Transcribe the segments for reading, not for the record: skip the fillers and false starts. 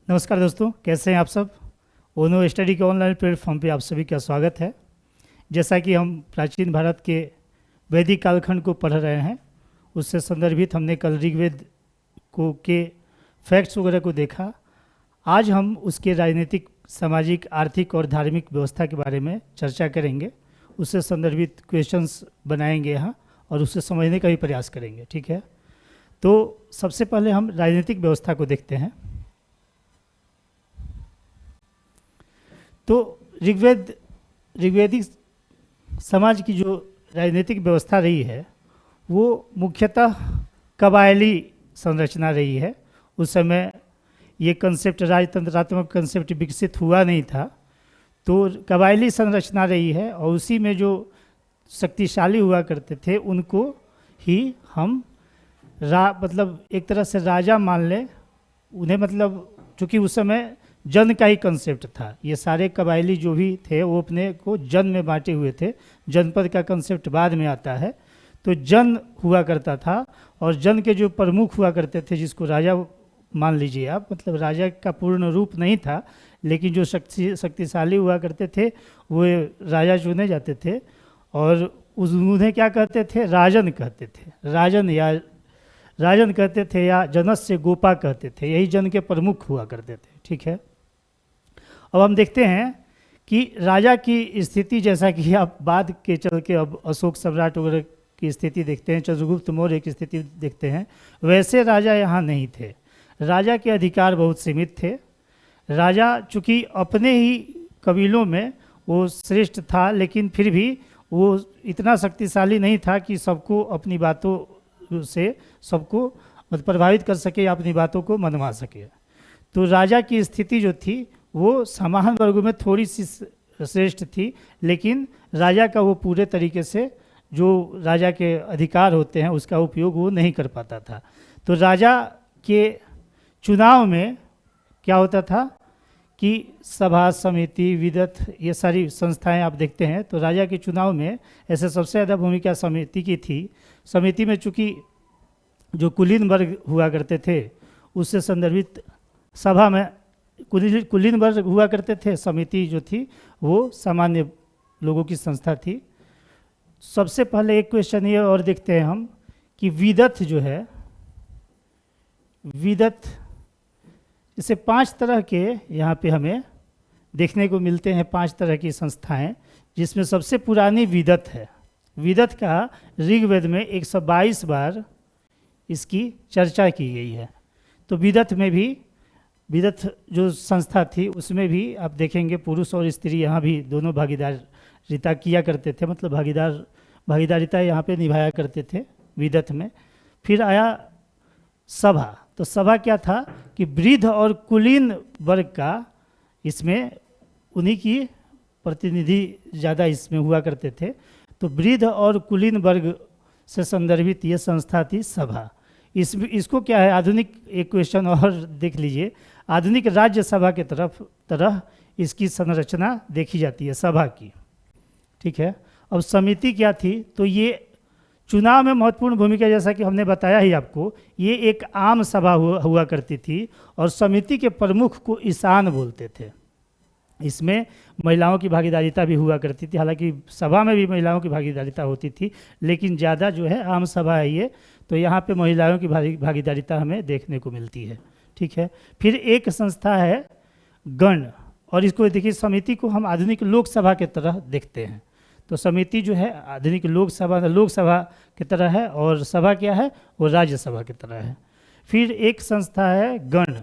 नमस्कार दोस्तों, कैसे हैं आप सब। ओनो स्टडी के ऑनलाइन प्लेटफॉर्म पे आप सभी का स्वागत है। जैसा कि हम प्राचीन भारत के वैदिक कालखंड को पढ़ रहे हैं, उससे संदर्भित हमने कल ऋग्वेद को के फैक्ट्स वगैरह को देखा। आज हम उसके राजनीतिक, सामाजिक, आर्थिक और धार्मिक व्यवस्था के बारे में चर्चा करेंगे। उससे संदर्भित क्वेश्चंस बनाएंगे यहाँ और उसे समझने का भी प्रयास करेंगे। ठीक है, तो सबसे पहले हम राजनीतिक व्यवस्था को देखते हैं। तो ऋग्वेदिक समाज की जो राजनीतिक व्यवस्था रही है वो मुख्यतः कबायली संरचना रही है। उस समय ये कंसेप्ट, राजतंत्रात्मक कंसेप्ट विकसित हुआ नहीं था, तो कबायली संरचना रही है और उसी में जो शक्तिशाली हुआ करते थे उनको ही हम मतलब एक तरह से राजा मान लें उन्हें। मतलब चूँकि उस समय जन का ही कंसेप्ट था, ये सारे कबायली जो भी थे वो अपने को जन में बांटे हुए थे। जनपद का कंसेप्ट बाद में आता है। तो जन हुआ करता था और जन के जो प्रमुख हुआ करते थे, जिसको राजा मान लीजिए आप, मतलब राजा का पूर्ण रूप नहीं था, लेकिन जो शक्तिशाली हुआ करते थे वो राजा चुने जाते थे और उन्हें क्या कहते थे, राजन कहते थे। राजन कहते थे या जनस्य गोपा कहते थे, यही जन के प्रमुख हुआ करते थे। ठीक है, अब हम देखते हैं कि राजा की स्थिति, जैसा कि आप बाद के चल के अब अशोक सम्राट वगैरह की स्थिति देखते हैं, चंद्रगुप्त मौर्य की स्थिति देखते हैं, वैसे राजा यहाँ नहीं थे। राजा के अधिकार बहुत सीमित थे। राजा चूँकि अपने ही कबीलों में वो श्रेष्ठ था, लेकिन फिर भी वो इतना शक्तिशाली नहीं था कि सबको अपनी बातों से सबको प्रभावित कर सके या अपनी बातों को मनवा सके। तो राजा की स्थिति जो थी वो सामान्य वर्गों में थोड़ी सी श्रेष्ठ थी, लेकिन राजा का वो पूरे तरीके से जो राजा के अधिकार होते हैं उसका उपयोग वो नहीं कर पाता था। तो राजा के चुनाव में क्या होता था कि सभा, समिति, विदत, ये सारी संस्थाएं आप देखते हैं। तो राजा के चुनाव में ऐसे सबसे ज़्यादा भूमिका समिति की थी। समिति में चूँकि जो कुलीन वर्ग हुआ करते थे उससे संदर्भित सभा में कुलीन वर्ग हुआ करते थे, समिति जो थी वो सामान्य लोगों की संस्था थी। सबसे पहले एक क्वेश्चन ये और देखते हैं हम कि विदत जो है, विदत इसे 5 तरह के यहाँ पे हमें देखने को मिलते हैं, 5 तरह की संस्थाएं, जिसमें सबसे पुरानी विदत है। विदत का ऋग्वेद में 122 बार इसकी चर्चा की गई है। तो विदत जो संस्था थी उसमें भी आप देखेंगे पुरुष और स्त्री यहाँ भी दोनों भागीदारिता किया करते थे, मतलब भागीदारिता यहाँ पे निभाया करते थे विदत में। फिर आया सभा। तो सभा क्या था कि वृद्ध और कुलीन वर्ग का, इसमें उन्हीं की प्रतिनिधि ज़्यादा इसमें हुआ करते थे। तो वृद्ध और कुलीन वर्ग से संदर्भित ये संस्था थी सभा। इसको क्या है, आधुनिक एक क्वेश्चन और देख लीजिए, आधुनिक राज्यसभा के तरह इसकी संरचना देखी जाती है सभा की। ठीक है, अब समिति क्या थी, तो ये चुनाव में महत्वपूर्ण भूमिका, जैसा कि हमने बताया ही आपको, ये एक आम सभा हुआ करती थी और समिति के प्रमुख को ईशान बोलते थे। इसमें महिलाओं की भागीदारिता भी हुआ करती थी, हालांकि सभा में भी महिलाओं की भागीदारिता होती थी, लेकिन ज़्यादा जो है आम सभा है ये, तो यहाँ पे महिलाओं की भागीदारिता हमें देखने को मिलती है। ठीक है, फिर एक संस्था है गण, और इसको देखिए, समिति को हम आधुनिक लोकसभा के तरह देखते हैं। तो समिति जो है आधुनिक लोकसभा की तरह है और सभा क्या है, वो राज्यसभा की तरह है। फिर एक संस्था है गण,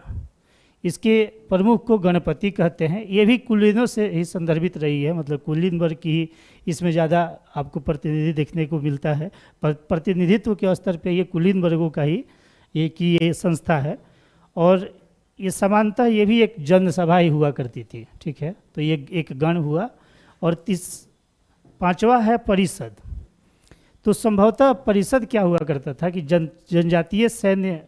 इसके प्रमुख को गणपति कहते हैं। ये भी कुलीनों से ही संदर्भित रही है, मतलब कुलीन वर्ग की ही इसमें ज़्यादा आपको प्रतिनिधि देखने को मिलता है। प्रतिनिधित्व के स्तर पे ये कुलीन वर्गों का ही ये संस्था है। और ये समानतः ये भी एक जनसभा ही हुआ करती थी। ठीक है, तो ये एक गण हुआ। और 5वां है परिषद। तो संभवतः परिषद क्या हुआ करता था कि जनजातीय सैन्य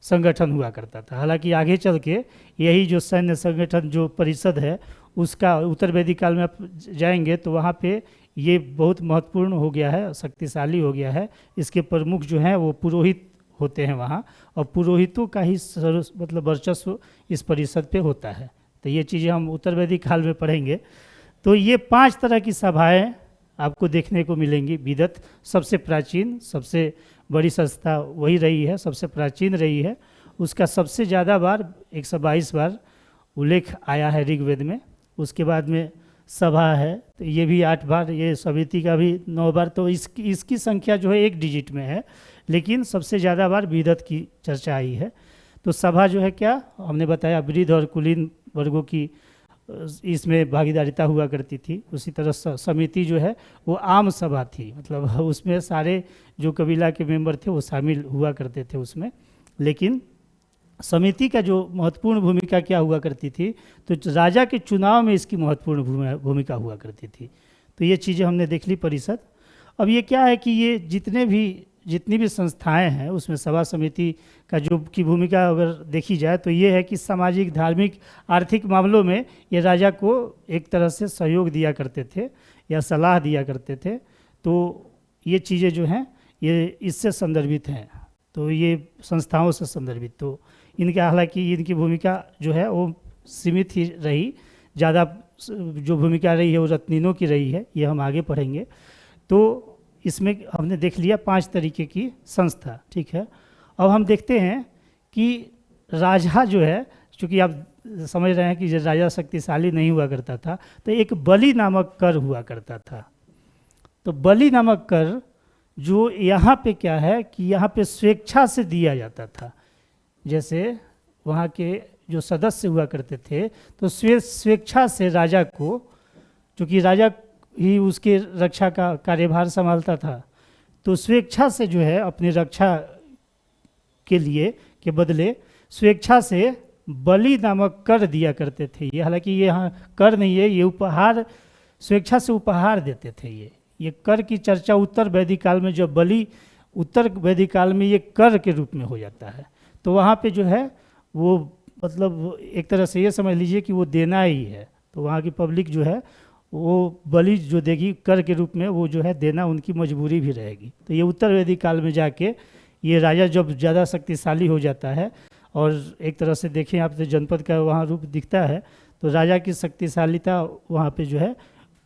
संगठन हुआ करता था। हालांकि आगे चल के यही जो सैन्य संगठन जो परिषद है उसका उत्तर वैदिक काल में आप जाएंगे तो वहाँ पे ये बहुत महत्वपूर्ण हो गया है, शक्तिशाली हो गया है। इसके प्रमुख जो हैं वो पुरोहित होते हैं वहाँ, और पुरोहितों का ही मतलब वर्चस्व इस परिषद पे होता है। तो ये चीज़ें हम उत्तर वैदिक काल में पढ़ेंगे। तो ये 5 तरह की सभाएं आपको देखने को मिलेंगी। विदत सबसे प्राचीन, सबसे बड़ी संस्था वही रही है, सबसे प्राचीन रही है। उसका सबसे ज़्यादा बार 122 बार उल्लेख आया है ऋग्वेद में। उसके बाद में सभा है, तो ये भी 8 बार, ये समिति का भी 9 बार। तो इसकी संख्या जो है 1 डिजिट में है, लेकिन सबसे ज़्यादा बार विदत की चर्चा आई है। तो सभा जो है क्या, हमने बताया वृद्ध और कुलीन वर्गों की इसमें भागीदारिता हुआ करती थी। उसी तरह समिति जो है वो आम सभा थी, मतलब उसमें सारे जो कबीला के मेंबर थे वो शामिल हुआ करते थे उसमें। लेकिन समिति का जो महत्वपूर्ण भूमिका क्या हुआ करती थी, तो राजा के चुनाव में इसकी महत्वपूर्ण भूमिका हुआ करती थी। तो ये चीज़ें हमने देख ली परिषद। अब ये क्या है कि ये जितनी भी संस्थाएं हैं उसमें सभा समिति का जो की भूमिका अगर देखी जाए तो ये है कि सामाजिक, धार्मिक, आर्थिक मामलों में ये राजा को एक तरह से सहयोग दिया करते थे या सलाह दिया करते थे। तो ये चीज़ें जो हैं ये इससे संदर्भित हैं, तो ये संस्थाओं से संदर्भित। तो इनका, हालांकि इनकी भूमिका जो है वो सीमित ही रही, ज़्यादा जो भूमिका रही है वो रत्नीनों की रही है, ये हम आगे पढ़ेंगे। तो इसमें हमने देख लिया 5 तरीके की संस्था, ठीक है। अब हम देखते हैं कि राजा जो है, चूँकि आप समझ रहे हैं कि राजा शक्तिशाली नहीं हुआ करता था, तो एक बलि नामक कर हुआ करता था। तो बलि नामक कर जो यहाँ पे क्या है कि यहाँ पे स्वेच्छा से दिया जाता था। जैसे वहाँ के जो सदस्य हुआ करते थे तो स्वेच्छा से राजा को, चूँकि राजा ही उसके रक्षा का कार्यभार संभालता था, तो स्वेच्छा से जो है अपनी रक्षा के लिए के बदले स्वेच्छा से बलि नामक कर दिया करते थे। ये हालांकि ये यहाँ कर नहीं है, ये उपहार, स्वेच्छा से उपहार देते थे। ये कर की चर्चा उत्तर वैदिक काल में, जब बलि उत्तर वैदिक काल में ये कर के रूप में हो जाता है, तो वहाँ पे जो है वो मतलब एक तरह से ये समझ लीजिए कि वो देना ही है। तो वहाँ की पब्लिक जो है वो बलि जो देगी कर के रूप में, वो जो है देना उनकी मजबूरी भी रहेगी। तो ये उत्तर वैदिक काल में जाके ये राजा जब ज़्यादा शक्तिशाली हो जाता है, और एक तरह से देखें आप तो जनपद का वहाँ रूप दिखता है, तो राजा की शक्तिशालीता वहाँ पे जो है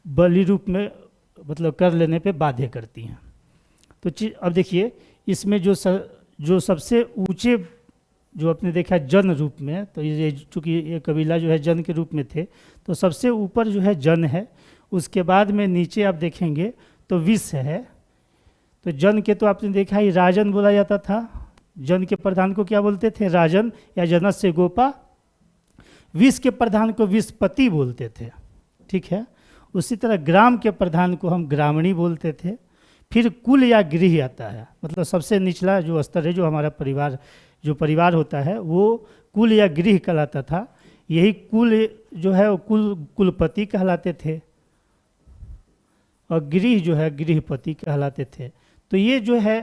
बलि रूप में मतलब कर लेने पे बाध्य करती हैं। तो अब देखिए इसमें जो सबसे ऊंचे जो आपने देखा जन रूप में, तो ये चूँकि ये कबीला जो है जन के रूप में थे, तो सबसे ऊपर जो है जन है। उसके बाद में नीचे आप देखेंगे तो विष है। तो जन के तो आपने देखा ही राजन बोला जाता था। जन के प्रधान को क्या बोलते थे? राजन या जनस्य गोपा। विष के प्रधान को विषपति बोलते थे, ठीक है। उसी तरह ग्राम के प्रधान को हम ग्रामणी बोलते थे। फिर कुल या गृह आता है, मतलब सबसे निचला जो स्तर है, जो हमारा परिवार होता है वो कुल या गृह कहलाता था। यही कुल जो है वो कुलपति कहलाते थे, और गृह जो है गृहपति कहलाते थे। तो ये जो है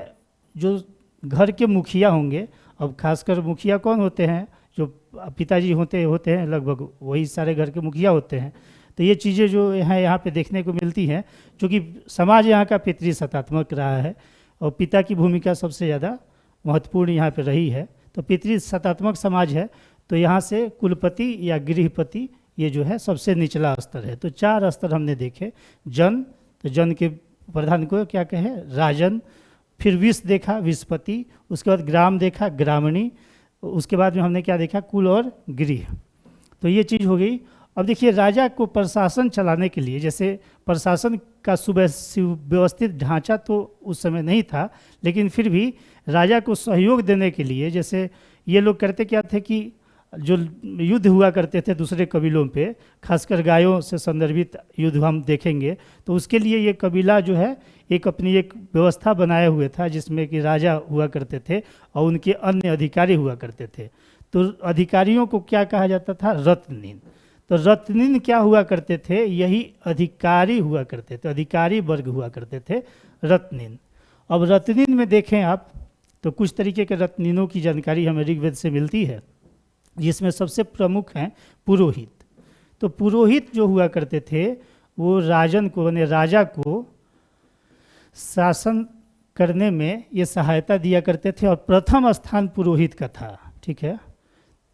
जो घर के मुखिया होंगे, अब खासकर मुखिया कौन होते हैं? जो पिताजी होते हैं लगभग वही सारे घर के मुखिया होते हैं। तो ये चीज़ें जो यहाँ पे देखने को मिलती हैं, क्योंकि समाज यहाँ का पितृसत्तात्मक रहा है और पिता की भूमिका सबसे ज़्यादा महत्वपूर्ण यहाँ पे रही है। तो पितृसत्तात्मक समाज है, तो यहाँ से कुलपति या गृहपति ये जो है सबसे निचला स्तर है। तो 4 स्तर हमने देखे। जन, तो जन के प्रधान को क्या कहे? राजन। फिर विष देखा, विषपति। उसके बाद ग्राम देखा, ग्रामणी। उसके बाद में हमने क्या देखा? कुल और गृह। तो ये चीज़ हो गई। अब देखिए राजा को प्रशासन चलाने के लिए, जैसे प्रशासन का सुव्यवस्थित ढांचा तो उस समय नहीं था, लेकिन फिर भी राजा को सहयोग देने के लिए, जैसे ये लोग करते क्या थे कि जो युद्ध हुआ करते थे दूसरे कबीलों पे, खासकर गायों से संदर्भित युद्ध हम देखेंगे, तो उसके लिए ये कबीला जो है एक अपनी एक व्यवस्था बनाए हुए था, जिसमें कि राजा हुआ करते थे और उनके अन्य अधिकारी हुआ करते थे। तो अधिकारियों को क्या कहा जाता था? रत्नीन। तो रत्नीन क्या हुआ करते थे? यही अधिकारी हुआ करते थे, अधिकारी वर्ग हुआ करते थे रत्नीन। अब रत्नीन में देखें आप तो कुछ तरीके के रत्नीनों की जानकारी हमें ऋग्वेद से मिलती है, जिसमें सबसे प्रमुख हैं पुरोहित। तो पुरोहित जो हुआ करते थे वो राजन को, यानी राजा को शासन करने में ये सहायता दिया करते थे और प्रथम स्थान पुरोहित का था, ठीक है।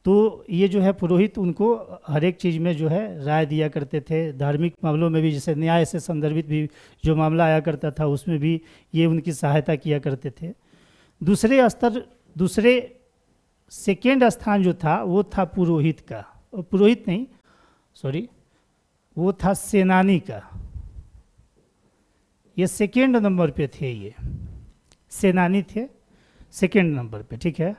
तो ये जो है पुरोहित उनको हर एक चीज़ में जो है राय दिया करते थे, धार्मिक मामलों में भी, जैसे न्याय से संदर्भित भी जो मामला आया करता था उसमें भी ये उनकी सहायता किया करते थे। दूसरे सेकेंड स्थान जो था वो था पुरोहित का, पुरोहित नहीं सॉरी, वो था सेनानी का। ये सेकेंड नंबर पे थे, ये सेनानी थे सेकेंड नंबर पे, ठीक है।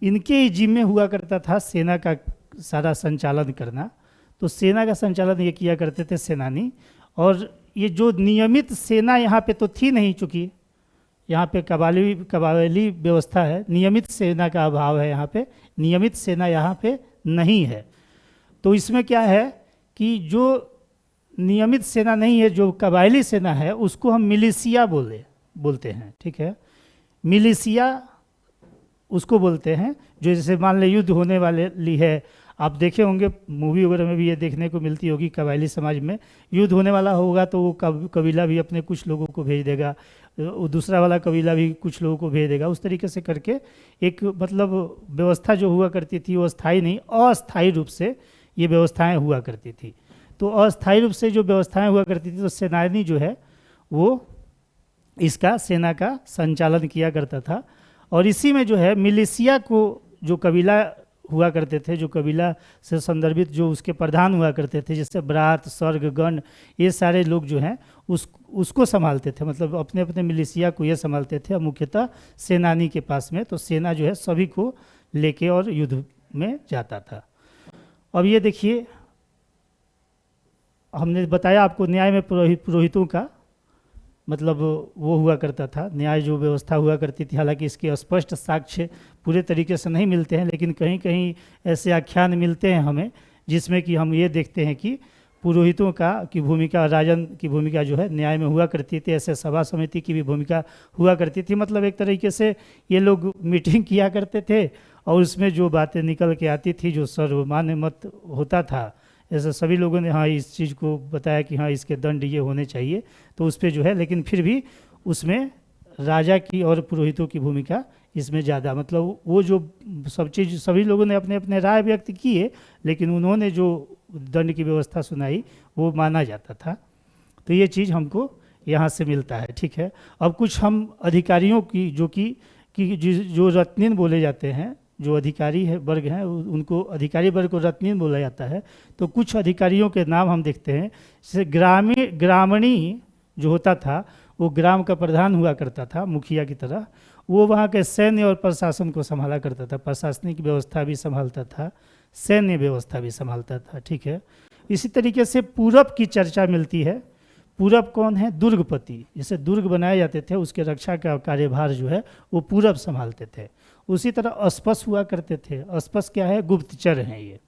इनके ही जिम्मे हुआ करता था सेना का सारा संचालन करना। तो सेना का संचालन ये किया करते थे सेनानी। और ये जो नियमित सेना यहाँ पे तो थी नहीं, चूँकि यहाँ पे कबायली व्यवस्था है, नियमित सेना का अभाव है, यहाँ पे नियमित सेना यहाँ पे नहीं है। तो इसमें क्या है कि जो नियमित सेना नहीं है, जो कबायली सेना है, उसको हम मिलिशिया बोलते हैं, ठीक है। मिलिशिया उसको बोलते हैं, जो जैसे मान ले युद्ध होने वाले ली है, आप देखे होंगे मूवी वगैरह में भी ये देखने को मिलती होगी, कबायली समाज में युद्ध होने वाला होगा तो वो कबीला भी अपने कुछ लोगों को भेज देगा, वो दूसरा वाला कबीला भी कुछ लोगों को भेज देगा। उस तरीके से करके एक मतलब व्यवस्था जो हुआ करती थी वो स्थायी नहीं, अस्थायी रूप से ये व्यवस्थाएं हुआ करती थी। तो अस्थायी रूप से जो व्यवस्थाएं हुआ करती थी तो सेनानी जो है वो इसका सेना का संचालन किया करता था। और इसी में जो है मिलिशिया को, जो कबीला हुआ करते थे, जो कबीला से संदर्भित जो उसके प्रधान हुआ करते थे, जैसे ब्रात, सर्ग, गण, ये सारे लोग जो हैं उसको संभालते थे, मतलब अपने अपने मिलिशिया को ये संभालते थे, मुख्यतः सेनानी के पास में। तो सेना जो है सभी को लेके और युद्ध में जाता था। अब ये देखिए, हमने बताया आपको न्याय में पुरोहितों का मतलब वो हुआ करता था, न्याय जो व्यवस्था हुआ करती थी। हालांकि इसके स्पष्ट साक्ष्य पूरे तरीके से नहीं मिलते हैं, लेकिन कहीं कहीं ऐसे आख्यान मिलते हैं हमें जिसमें कि हम ये देखते हैं कि पुरोहितों की भूमिका, राजन की भूमिका जो है न्याय में हुआ करती थी। ऐसे सभा समिति की भी भूमिका हुआ करती थी। मतलब एक तरीके से ये लोग मीटिंग किया करते थे और उसमें जो बातें निकल के आती थी, जो सर्वमान्य मत होता था, ऐसे सभी लोगों ने हाँ इस चीज़ को बताया कि हाँ इसके दंड ये होने चाहिए, तो उस पर जो है, लेकिन फिर भी उसमें राजा की और पुरोहितों की भूमिका इसमें ज़्यादा, मतलब वो जो सब चीज़ सभी लोगों ने अपने अपने राय व्यक्त किए, लेकिन उन्होंने जो दंड की व्यवस्था सुनाई वो माना जाता था। तो ये चीज़ हमको यहाँ से मिलता है, ठीक है। अब कुछ हम अधिकारियों की जो रत्नीन बोले जाते हैं, जो अधिकारी है वर्ग हैं उनको अधिकारी वर्ग को रत्नीन बोला जाता है। तो कुछ अधिकारियों के नाम हम देखते हैं। जैसे ग्रामणी जो होता था वो ग्राम का प्रधान हुआ करता था, मुखिया की तरह। वो वहाँ के सैन्य और प्रशासन को संभाला करता था, प्रशासनिक व्यवस्था भी संभालता था, सैन्य व्यवस्था भी संभालता था, ठीक है। इसी तरीके से पूरब की चर्चा मिलती है। पूरब कौन है? दुर्गपति। जैसे दुर्ग बनाए जाते थे उसके रक्षा का कार्यभार जो है वो पूरब संभालते थे। उसी तरह अस्पस हुआ करते थे। अस्पस क्या है? गुप्तचर हैं ये।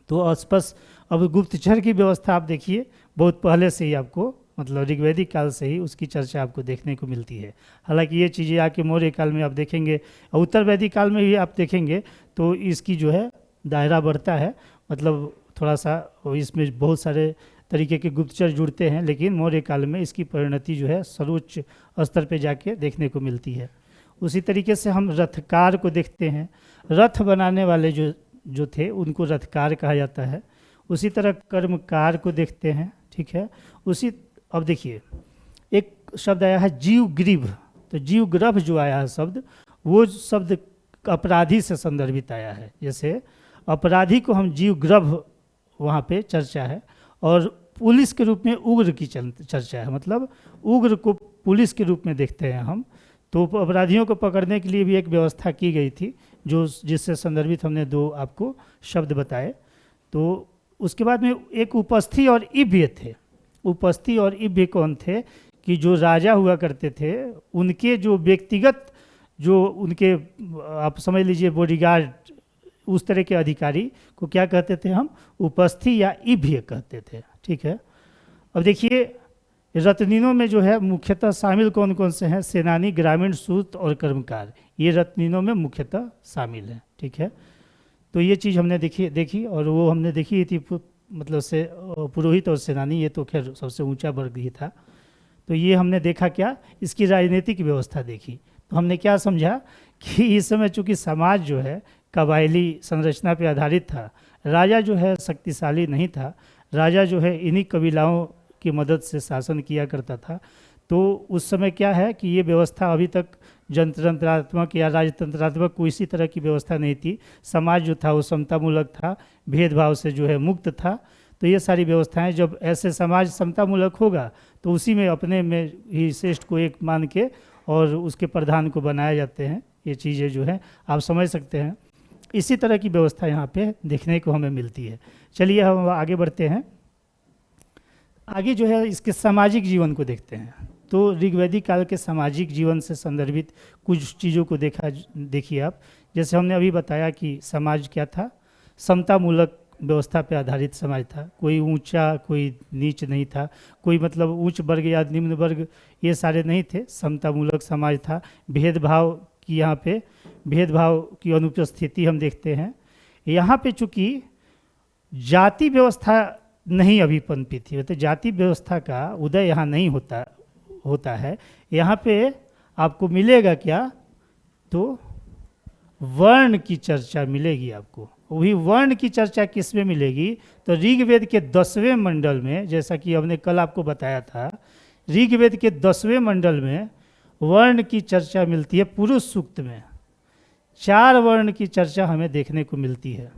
तो अस्पस, अब गुप्तचर की व्यवस्था आप देखिए बहुत पहले से ही आपको, मतलब ऋग्वैदिक काल से ही उसकी चर्चा आपको देखने को मिलती है। हालांकि ये चीज़ें आके मौर्य काल में आप देखेंगे, उत्तर वैदिक काल में भी आप देखेंगे तो इसकी जो है दायरा बढ़ता है, मतलब थोड़ा सा इसमें बहुत सारे तरीके के गुप्तचर जुड़ते हैं, लेकिन मौर्य काल में इसकी परिणति जो है सर्वोच्च स्तर पे जाके देखने को मिलती है। उसी तरीके से हम रथकार को देखते हैं। रथ बनाने वाले जो थे उनको रथकार कहा जाता है। उसी तरह कर्मकार को देखते हैं, ठीक है। अब देखिए एक शब्द आया है जीवग्रीव। तो जीवग्रभ जो आया है शब्द, वो शब्द अपराधी से संदर्भित आया है। जैसे अपराधी को हम जीवग्रभ वहाँ पे चर्चा है, और पुलिस के रूप में उग्र की चर्चा है, मतलब उग्र को पुलिस के रूप में देखते हैं हम। तो अपराधियों को पकड़ने के लिए भी एक व्यवस्था की गई थी, जिससे संदर्भित हमने दो आपको शब्द बताए। तो उसके बाद में एक उपस्थि और इभ्य थे। उपस्थि और इभ्य कौन थे? कि जो राजा हुआ करते थे उनके जो व्यक्तिगत, जो उनके आप समझ लीजिए बॉडीगार्ड, उस तरह के अधिकारी को क्या कहते थे हम? उपस्थि या इभ्य कहते थे, ठीक है। अब देखिए रत्नीनों में जो है मुख्यतः शामिल कौन कौन से हैं? सेनानी, ग्रामीण, सूत और कर्मकार, ये रत्नीनों में मुख्यतः शामिल हैं, ठीक है। तो ये चीज़ हमने देखी और वो हमने देखी थी, मतलब से पुरोहित और सेनानी, ये तो खैर सबसे ऊंचा वर्ग ही था। तो ये हमने देखा क्या, इसकी राजनीतिक व्यवस्था देखी। तो हमने क्या समझा कि इस समय चूँकि समाज जो है कबायली संरचना पे आधारित था, राजा जो है शक्तिशाली नहीं था, राजा जो है इन्हीं कबीलाओं की मदद से शासन किया करता था। तो उस समय क्या है कि ये व्यवस्था अभी तक जनतंत्रात्मक या राजतंत्रात्मक कोई इसी तरह की व्यवस्था नहीं थी। समाज जो था वो समतामूलक था, भेदभाव से जो है मुक्त था। तो ये सारी व्यवस्थाएं, जब ऐसे समाज समतामूलक होगा तो उसी में अपने में ही श्रेष्ठ को एक मान के और उसके प्रधान को बनाया जाते हैं। ये चीज़ें जो है आप समझ सकते हैं। इसी तरह की व्यवस्था यहाँ पे देखने को हमें मिलती है। चलिए हम आगे बढ़ते हैं। आगे जो है इसके सामाजिक जीवन को देखते हैं। तो ऋग्वैदिक काल के सामाजिक जीवन से संदर्भित कुछ चीज़ों को देखिए आप। जैसे हमने अभी बताया कि समाज क्या था, समतामूलक व्यवस्था पे आधारित समाज था। कोई ऊंचा कोई नीच नहीं था, कोई मतलब उच्च वर्ग या निम्न वर्ग ये सारे नहीं थे, समतामूलक समाज था। भेदभाव की यहाँ पे भेदभाव की अनुपस्थिति हम देखते हैं। यहाँ पे चूँकि जाति व्यवस्था नहीं अभी पनपी थी, मतलब जाति व्यवस्था का उदय यहाँ नहीं होता है। यहाँ पे आपको मिलेगा क्या, तो वर्ण की चर्चा मिलेगी आपको। वही वर्ण की चर्चा किस में मिलेगी, तो ऋग्वेद के 10वें मंडल में, जैसा कि हमने कल आपको बताया था, ऋग्वेद के 10वें मंडल में वर्ण की चर्चा मिलती है। पुरुष सूक्त में 4 वर्ण की चर्चा हमें देखने को मिलती है।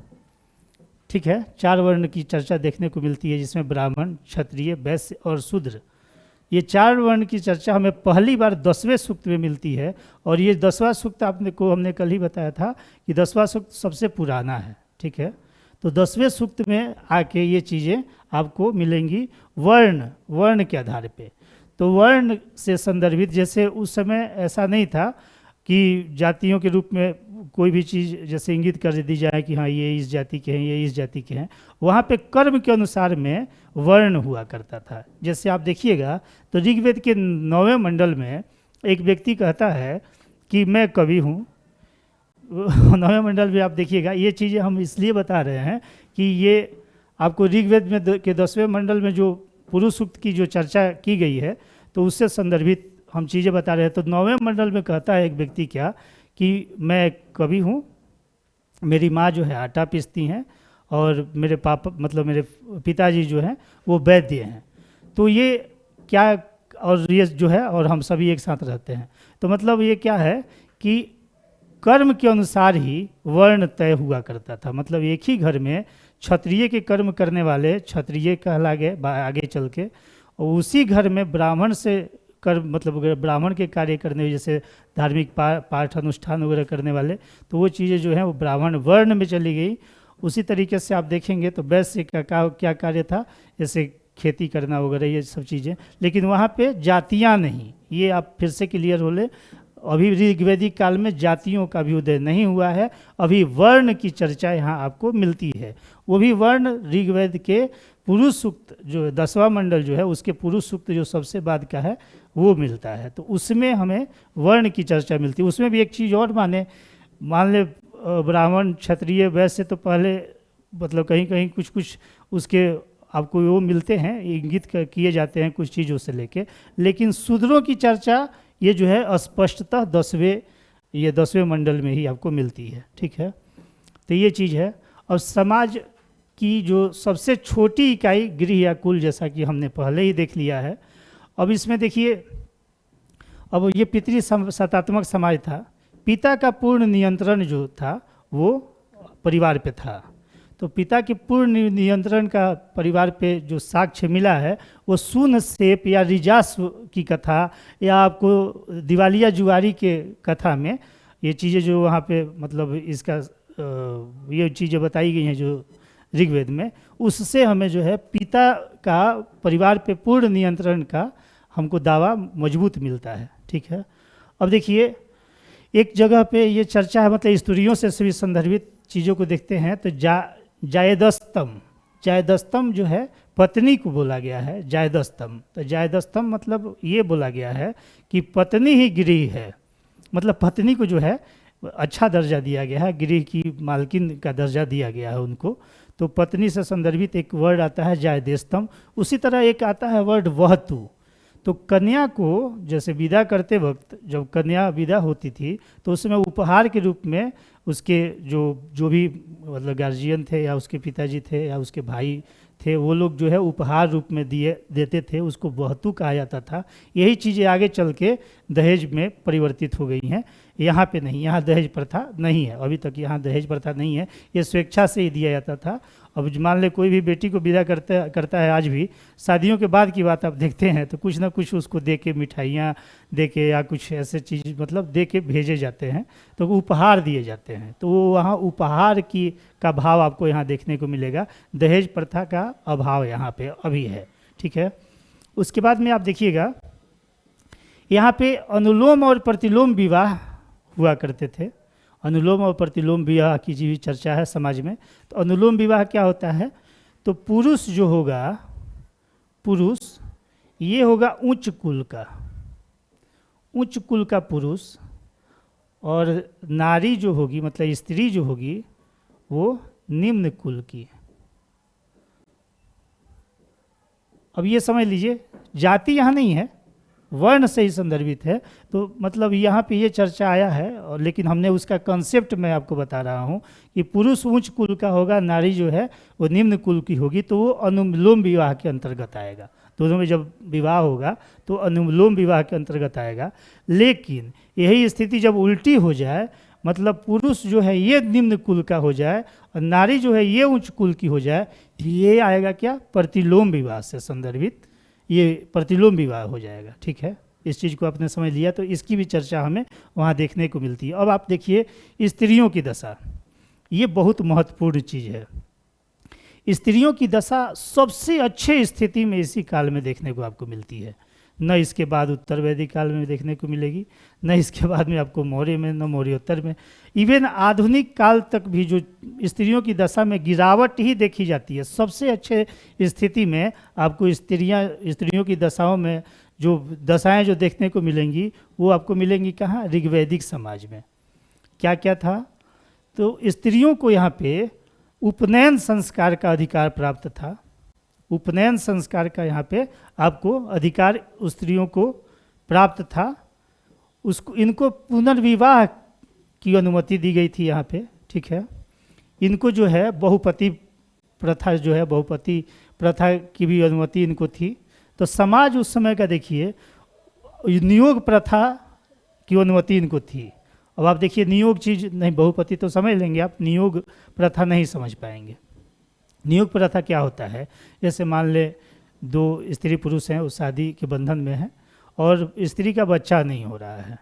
ठीक है, 4 वर्ण की चर्चा देखने को मिलती है, जिसमें ब्राह्मण, क्षत्रिय, वैश्य और शूद्र, ये 4 वर्ण की चर्चा हमें पहली बार 10वें सूक्त में मिलती है। और ये 10वां सूक्त हमने कल ही बताया था कि 10वां सूक्त सबसे पुराना है। ठीक है, तो 10वें सूक्त में आके ये चीज़ें आपको मिलेंगी वर्ण के आधार पे। तो वर्ण से संदर्भित, जैसे उस समय ऐसा नहीं था कि जातियों के रूप में कोई भी चीज़ जैसे इंगित कर दी जाए कि हाँ ये इस जाति के हैं, ये इस जाति के हैं। वहाँ पे कर्म के अनुसार में वर्ण हुआ करता था। जैसे आप देखिएगा तो ऋग्वेद के 9वें मंडल में एक व्यक्ति कहता है कि मैं कवि हूँ। 9वें मंडल में आप देखिएगा, ये चीज़ें हम इसलिए बता रहे हैं कि ये आपको ऋग्वेद में के 10वें मंडल में जो पुरुष सूक्त की जो चर्चा की गई है, तो उससे संदर्भित हम चीज़ें बता रहे हैं। तो 9वें मंडल में कहता है एक व्यक्ति क्या कि मैं कवि हूँ, मेरी माँ जो है आटा पीसती हैं और मेरे पापा मतलब मेरे पिताजी जो हैं वो वैद्य हैं। तो ये क्या, और ये जो है और हम सभी एक साथ रहते हैं। तो मतलब ये क्या है कि कर्म के अनुसार ही वर्ण तय हुआ करता था। मतलब एक ही घर में क्षत्रिय के कर्म करने वाले क्षत्रिय कहला गए आगे चल के, और उसी घर में ब्राह्मण से कर्म मतलब ब्राह्मण के कार्य करने, जैसे धार्मिक पाठ अनुष्ठान वगैरह करने वाले, तो वो चीज़ें जो हैं वो ब्राह्मण वर्ण में चली गई। उसी तरीके से आप देखेंगे तो वैश्य का क्या कार्य था, जैसे खेती करना वगैरह ये सब चीज़ें, लेकिन वहाँ पे जातियाँ नहीं। ये आप फिर से क्लियर हो ले, अभी ऋग्वैदिक काल में जातियों का भी उदय नहीं हुआ है, अभी वर्ण की चर्चा यहाँ आपको मिलती है। वो भी वर्ण ऋग्वेद के पुरुष सूक्त जो 10वां मंडल जो है उसके पुरुष सूक्त जो सबसे बाद का है वो मिलता है। तो उसमें हमें वर्ण की चर्चा मिलती है। उसमें भी एक चीज़ और मान ले ब्राह्मण क्षत्रिय वैश्य तो पहले मतलब कहीं कहीं कुछ उसके आपको वो मिलते हैं, इंगित किए जाते हैं कुछ चीज़ों से लेके, लेकिन शूद्रों की चर्चा ये जो है स्पष्टतः 10वें मंडल में ही आपको मिलती है। ठीक है, तो ये चीज़ है। और समाज की जो सबसे छोटी इकाई गृह या कुल, जैसा कि हमने पहले ही देख लिया है। अब इसमें देखिए, अब ये पितृ सत्तात्मक समाज था। पिता का पूर्ण नियंत्रण जो था वो परिवार पे था। तो पिता के पूर्ण नियंत्रण का परिवार पे जो साक्ष्य मिला है वो सून सेप या रिजास की कथा या आपको दिवालिया जुआरी के कथा में ये चीज़ें जो वहाँ पे मतलब इसका ये चीज़ें बताई गई हैं जो ऋग्वेद में, उससे हमें जो है पिता का परिवार पे पूर्ण नियंत्रण का हमको दावा मजबूत मिलता है। ठीक है, अब देखिए एक जगह पे ये चर्चा है, मतलब स्त्रियों से सभी संदर्भित चीज़ों को देखते हैं। तो जायदस्तम जो है पत्नी को बोला गया है जायदस्तम। तो जायदस्तम मतलब ये बोला गया है कि पत्नी ही गृह है, मतलब पत्नी को जो है अच्छा दर्जा दिया गया है, गृह की मालकिन का दर्जा दिया गया है उनको। तो पत्नी से संदर्भित एक वर्ड आता है जायदेस्तम। उसी तरह एक आता है वर्ड वहतु। तो कन्या को जैसे विदा करते वक्त जब कन्या विदा होती थी तो उसमें उपहार के रूप में उसके जो जो भी मतलब गार्जियन थे या उसके पिताजी थे या उसके भाई थे, वो लोग जो है उपहार रूप में देते थे, उसको बहतू कहा जाता था। यही चीज़ें आगे चल के दहेज में परिवर्तित हो गई हैं। यहाँ पे नहीं, यहाँ दहेज प्रथा नहीं है, अभी तक यहाँ दहेज प्रथा नहीं है, ये स्वेच्छा से ही दिया जाता था। अब मान ले कोई भी बेटी को विदा करता है आज भी, शादियों के बाद की बात आप देखते हैं तो कुछ ना कुछ उसको दे के, मिठाइयाँ दे के या कुछ ऐसे चीज़ मतलब दे के भेजे जाते हैं, तो उपहार दिए जाते हैं। तो वो वहाँ उपहार की का भाव आपको यहाँ देखने को मिलेगा, दहेज प्रथा का अभाव यहाँ पे अभी है। ठीक है, उसके बाद में आप देखिएगा यहाँ पे अनुलोम और प्रतिलोम विवाह हुआ करते थे। अनुलोम और प्रतिलोम विवाह की भी चर्चा है समाज में। तो अनुलोम विवाह क्या होता है, तो पुरुष जो होगा, पुरुष ये होगा उच्च कुल का, उच्च कुल का पुरुष, और नारी जो होगी मतलब स्त्री जो होगी वो निम्न कुल की। अब ये समझ लीजिए, जाति यहाँ नहीं है, वर्ण से ही संदर्भित है। तो मतलब यहाँ पे ये चर्चा आया है, और लेकिन हमने उसका कंसेप्ट मैं आपको बता रहा हूँ कि पुरुष उच्च कुल का होगा, नारी जो है वो निम्न कुल की होगी, तो वो अनुलोम विवाह के अंतर्गत आएगा। दोनों में जब विवाह होगा तो अनुलोम विवाह के अंतर्गत आएगा। लेकिन यही स्थिति जब उल्टी हो जाए, मतलब पुरुष जो है ये निम्न कुल का हो जाए और नारी जो है ये उच्च कुल की हो जाए, ये आएगा क्या, प्रतिलोम विवाह से संदर्भित, ये प्रतिलोम विवाह हो जाएगा। ठीक है, इस चीज़ को आपने समझ लिया, तो इसकी भी चर्चा हमें वहाँ देखने को मिलती है। अब आप देखिए स्त्रियों की दशा, ये बहुत महत्वपूर्ण चीज़ है। स्त्रियों की दशा सबसे अच्छे स्थिति में इसी काल में देखने को आपको मिलती है, न इसके बाद उत्तर वैदिक काल में देखने को मिलेगी, न इसके बाद में आपको मौर्य में, न मौर्योत्तर में। इवन आधुनिक काल तक भी जो स्त्रियों की दशा में गिरावट ही देखी जाती है। सबसे अच्छे स्थिति में आपको स्त्रियों की दशाओं में जो दशाएं जो देखने को मिलेंगी वो आपको मिलेंगी कहाँ, ऋग्वैदिक समाज में। क्या क्या था, तो स्त्रियों को यहाँ पे उपनयन संस्कार का अधिकार प्राप्त था। उपनयन संस्कार का यहाँ पे आपको अधिकार स्त्रियों को प्राप्त था। उसको इनको पुनर्विवाह की अनुमति दी गई थी यहाँ पे। ठीक है, इनको जो है बहुपति प्रथा जो है, बहुपति प्रथा की भी अनुमति इनको थी। तो समाज उस समय का देखिए, नियोग प्रथा की अनुमति इनको थी। अब आप देखिए नियोग चीज़ नहीं, बहुपति तो समझ लेंगे आप, नियोग प्रथा नहीं समझ पाएंगे। नियोग प्रथा क्या होता है, जैसे मान ले दो स्त्री पुरुष हैं, उस शादी के बंधन में हैं और स्त्री का बच्चा नहीं हो रहा है,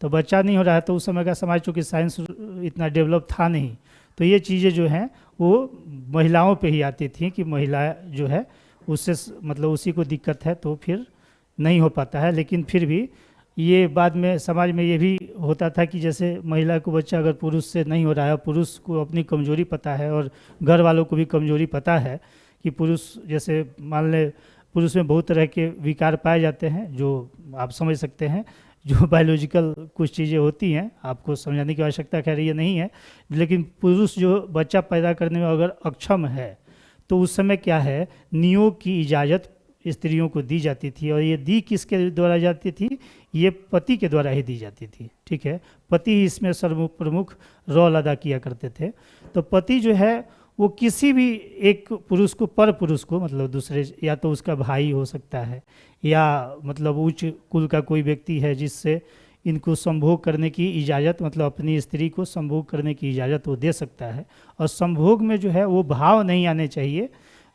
तो बच्चा नहीं हो रहा है तो उस समय का समाज, चूँकि साइंस इतना डेवलप था नहीं, तो ये चीज़ें जो हैं वो महिलाओं पे ही आती थी कि महिला जो है उससे मतलब उसी को दिक्कत है तो फिर नहीं हो पाता है। लेकिन फिर भी ये बाद में समाज में ये भी होता था कि जैसे महिला को बच्चा अगर पुरुष से नहीं हो रहा है, पुरुष को अपनी कमजोरी पता है और घर वालों को भी कमजोरी पता है कि पुरुष, जैसे मान ले पुरुष में बहुत तरह के विकार पाए जाते हैं जो आप समझ सकते हैं, जो बायोलॉजिकल कुछ चीज़ें होती हैं, आपको समझाने की आवश्यकता खैर ये नहीं है। लेकिन पुरुष जो बच्चा पैदा करने में अगर अक्षम है तो उस समय क्या है, नियोग की इजाज़त स्त्रियों को दी जाती थी। और ये दी किसके द्वारा जाती थी, ये पति के द्वारा ही दी जाती थी। ठीक है, पति ही इसमें सर्वप्रमुख रोल अदा किया करते थे। तो पति जो है वो किसी भी एक पुरुष को, पर पुरुष को, मतलब दूसरे, या तो उसका भाई हो सकता है या मतलब उच्च कुल का कोई व्यक्ति है जिससे इनको संभोग करने की इजाज़त, मतलब अपनी स्त्री को संभोग करने की इजाज़त वो दे सकता है। और संभोग में जो है वो भाव नहीं आने चाहिए,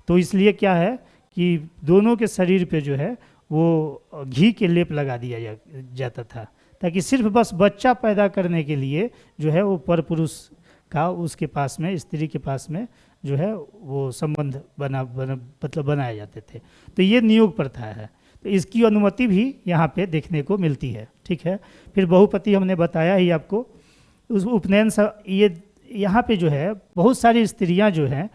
तो इसलिए क्या है कि दोनों के शरीर पे जो है वो घी के लेप लगा दिया जाता था, ताकि सिर्फ बस बच्चा पैदा करने के लिए जो है वो पर पुरुष का उसके पास में, स्त्री के पास में जो है वो संबंध मतलब बनाए जाते थे। तो ये नियोग प्रथा है, तो इसकी अनुमति भी यहाँ पे देखने को मिलती है। ठीक है, फिर बहुपति हमने बताया ही आपको। उस उपनयन ये यहाँ पे जो है बहुत सारी स्त्रियाँ जो हैं,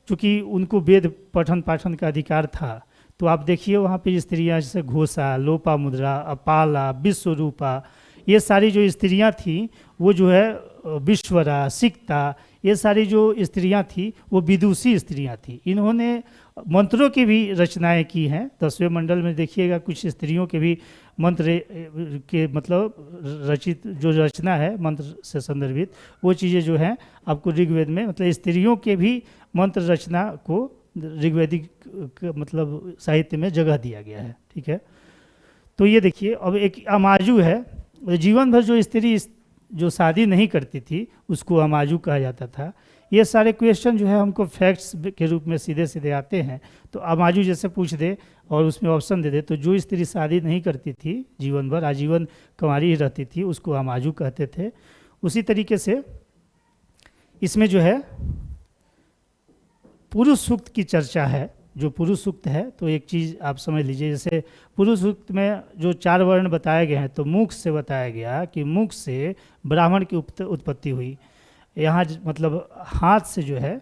चूँकि उनको वेद पठन पाठन का अधिकार था, तो आप देखिए वहाँ पे स्त्रियाँ जैसे घोषा, लोपामुद्रा, अपाला, विश्वरूपा, ये सारी जो स्त्रियाँ थीं वो जो है विश्वरा, सिक्ता, ये सारी जो स्त्रियां थी वो विदुषी स्त्रियां थी। इन्होंने मंत्रों की भी रचनाएं की हैं। 10वें मंडल में देखिएगा कुछ स्त्रियों के भी मंत्र के मतलब रचित जो रचना है मंत्र से संदर्भित, वो चीज़ें जो हैं आपको ऋग्वेद में मतलब स्त्रियों के भी मंत्र रचना को ऋग्वेदिक मतलब साहित्य में जगह दिया गया है। ठीक है, तो ये देखिए अब एक अमाजू है। जीवन भर जो स्त्री जो शादी नहीं करती थी उसको अमाजू कहा जाता था। ये सारे क्वेश्चन जो है हमको फैक्ट्स के रूप में सीधे सीधे आते हैं। तो अमाजू जैसे पूछ दे और उसमें ऑप्शन दे दे, तो जो स्त्री शादी नहीं करती थी जीवन भर आजीवन कुंवारी ही रहती थी उसको अमाजू कहते थे। उसी तरीके से इसमें जो है पुरुष सूक्त की चर्चा है। जो पुरुष सूक्त है तो एक चीज़ आप समझ लीजिए, जैसे पुरुष सूक्त में जो 4 वर्ण बताए गए हैं तो मुख से बताया गया कि मुख से ब्राह्मण की उत्पत्ति हुई। यहाँ मतलब हाथ से जो है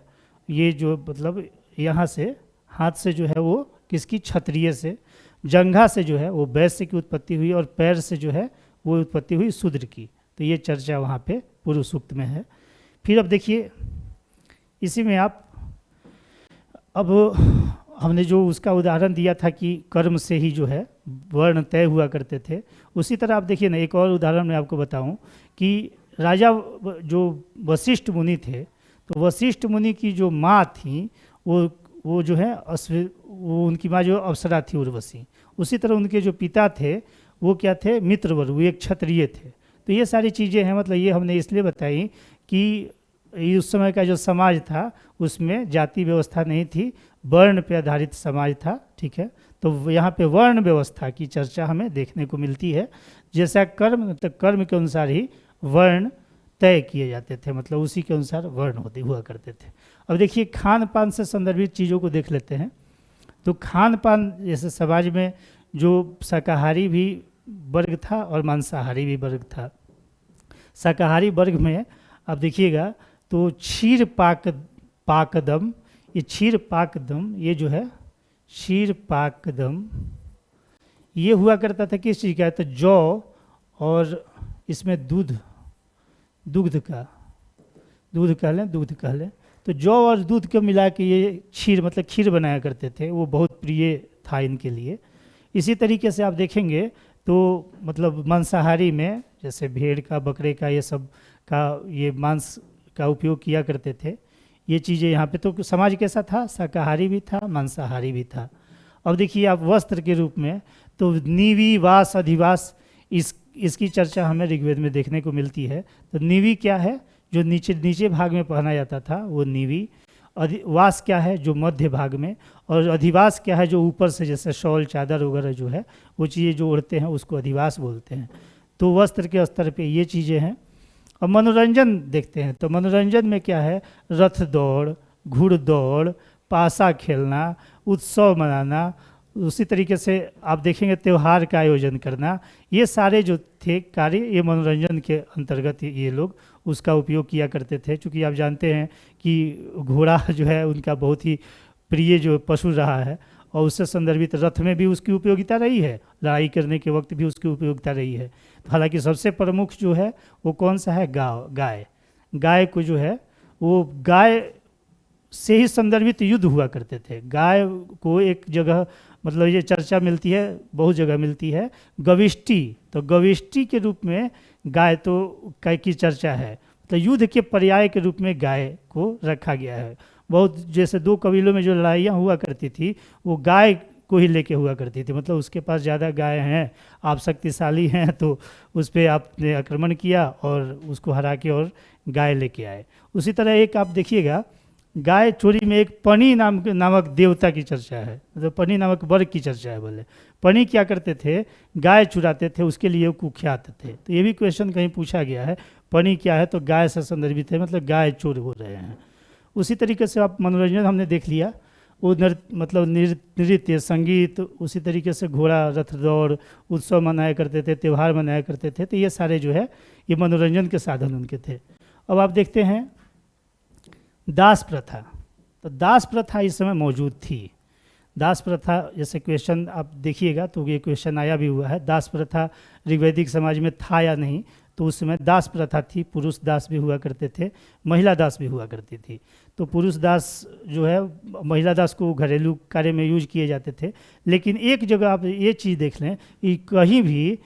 ये जो मतलब यहाँ से हाथ से जो है वो किसकी, क्षत्रिय से। जंघा से जो है वो वैश्य की उत्पत्ति हुई और पैर से जो है वो उत्पत्ति हुई शूद्र की। तो ये चर्चा वहाँ पे पुरुष सूक्त में है। फिर अब देखिए इसी में आप अब हमने जो उसका उदाहरण दिया था कि कर्म से ही जो है वर्ण तय हुआ करते थे, उसी तरह आप देखिए ना एक और उदाहरण मैं आपको बताऊं कि राजा जो वशिष्ठ मुनि थे, तो वशिष्ठ मुनि की जो माँ थी वो जो है वो उनकी माँ जो अप्सरा थी उर्वशी। उसी तरह उनके जो पिता थे वो क्या थे, मित्रवरु, वो एक क्षत्रिय थे। तो ये सारी चीज़ें हैं, मतलब ये हमने इसलिए बताई कि उस समय का जो समाज था उसमें जाति व्यवस्था नहीं थी, वर्ण पे आधारित समाज था। ठीक है, तो यहाँ पे वर्ण व्यवस्था की चर्चा हमें देखने को मिलती है। जैसा कर्म, तो कर्म के अनुसार ही वर्ण तय किए जाते थे, मतलब उसी के अनुसार वर्ण होते हुआ करते थे। अब देखिए खान पान से संदर्भित चीज़ों को देख लेते हैं। तो खान पान जैसे समाज में जो शाकाहारी भी वर्ग था और मांसाहारी भी वर्ग था। शाकाहारी वर्ग में अब देखिएगा तो क्षीर पाकदम, ये क्षीर पाकदम ये जो है क्षीर पाकदम ये हुआ करता था किस चीज़ का, तो जौ और इसमें दूध कह लें तो जौ और दूध को मिला के ये क्षीर मतलब खीर बनाया करते थे। वो बहुत प्रिय था इनके लिए। इसी तरीके से आप देखेंगे तो मतलब मांसाहारी में जैसे भेड़ का, बकरे का, ये सब का ये मांस का उपयोग किया करते थे। ये चीज़ें यहाँ पे तो समाज कैसा था, शाकाहारी भी था मांसाहारी भी था। अब देखिए आप वस्त्र के रूप में तो नीवी, वास, अधिवास इसकी चर्चा हमें ऋग्वेद में देखने को मिलती है। तो नीवी क्या है, जो नीचे भाग में पहना जाता था वो नीवी। वास क्या है, जो मध्य भाग में। और अधिवास क्या है, जो ऊपर से जैसे शॉल चादर वगैरह जो है वो चीज़ें जो उड़ते हैं उसको अधिवास बोलते हैं। तो वस्त्र के स्तर पे ये चीज़ें हैं। अब मनोरंजन देखते हैं तो मनोरंजन में क्या है, रथ दौड़, घुड़दौड़, पासा खेलना, उत्सव मनाना, उसी तरीके से आप देखेंगे त्यौहार का आयोजन करना, ये सारे जो थे कार्य ये मनोरंजन के अंतर्गत ये लोग उसका उपयोग किया करते थे। क्योंकि आप जानते हैं कि घोड़ा जो है उनका बहुत ही प्रिय जो पशु रहा है और उससे संदर्भित रथ में भी उसकी उपयोगिता रही है, लड़ाई करने के वक्त भी उसकी उपयोगिता रही है। हालांकि सबसे प्रमुख जो है वो कौन सा है, गाय को जो है वो गाय से ही संदर्भित युद्ध हुआ करते थे। गाय को एक जगह मतलब ये चर्चा मिलती है, बहुत जगह मिलती है, गविष्टि। तो गविष्टि के रूप में गाय तो गाय की चर्चा है, तो युद्ध के पर्याय के रूप में गाय को रखा गया है। बहुत जैसे 2 कबीलों में जो लड़ाइयाँ हुआ करती थी वो गाय को ही लेके हुआ करती थी, मतलब उसके पास ज़्यादा गाय हैं, आप शक्तिशाली हैं तो उस पर आपने आक्रमण किया और उसको हरा के और गाय लेके आए। उसी तरह एक आप देखिएगा गाय चोरी में एक पनी नामक देवता की चर्चा है, मतलब पनी नामक वर्ग की चर्चा है। बोले पनी क्या करते थे, गाय चुराते थे, उसके लिए कुख्यात थे। तो ये भी क्वेश्चन कहीं पूछा गया है, पनी क्या है, तो गाय से संदर्भित है, मतलब गाय चोर हो रहे हैं। उसी तरीके से आप मनोरंजन हमने देख लिया, वो मतलब नृत्य, संगीत, उसी तरीके से घोड़ा, रथ दौड़, उत्सव मनाया करते थे, त्यौहार मनाया करते थे। तो ये सारे जो है ये मनोरंजन के साधन उनके थे। अब आप देखते हैं दास प्रथा। तो दास प्रथा इस समय मौजूद थी। दास प्रथा जैसे क्वेश्चन आप देखिएगा तो ये क्वेश्चन आया भी हुआ है, दास प्रथा ऋग्वैदिक समाज में था या नहीं। तो उस समय दास प्रथा थी, पुरुष दास भी हुआ करते थे, महिला दास भी हुआ करती थी। तो पुरुष दास जो है, महिला दास को घरेलू कार्य में यूज किए जाते थे। लेकिन एक जगह आप ये चीज़ देख लें कि कहीं भी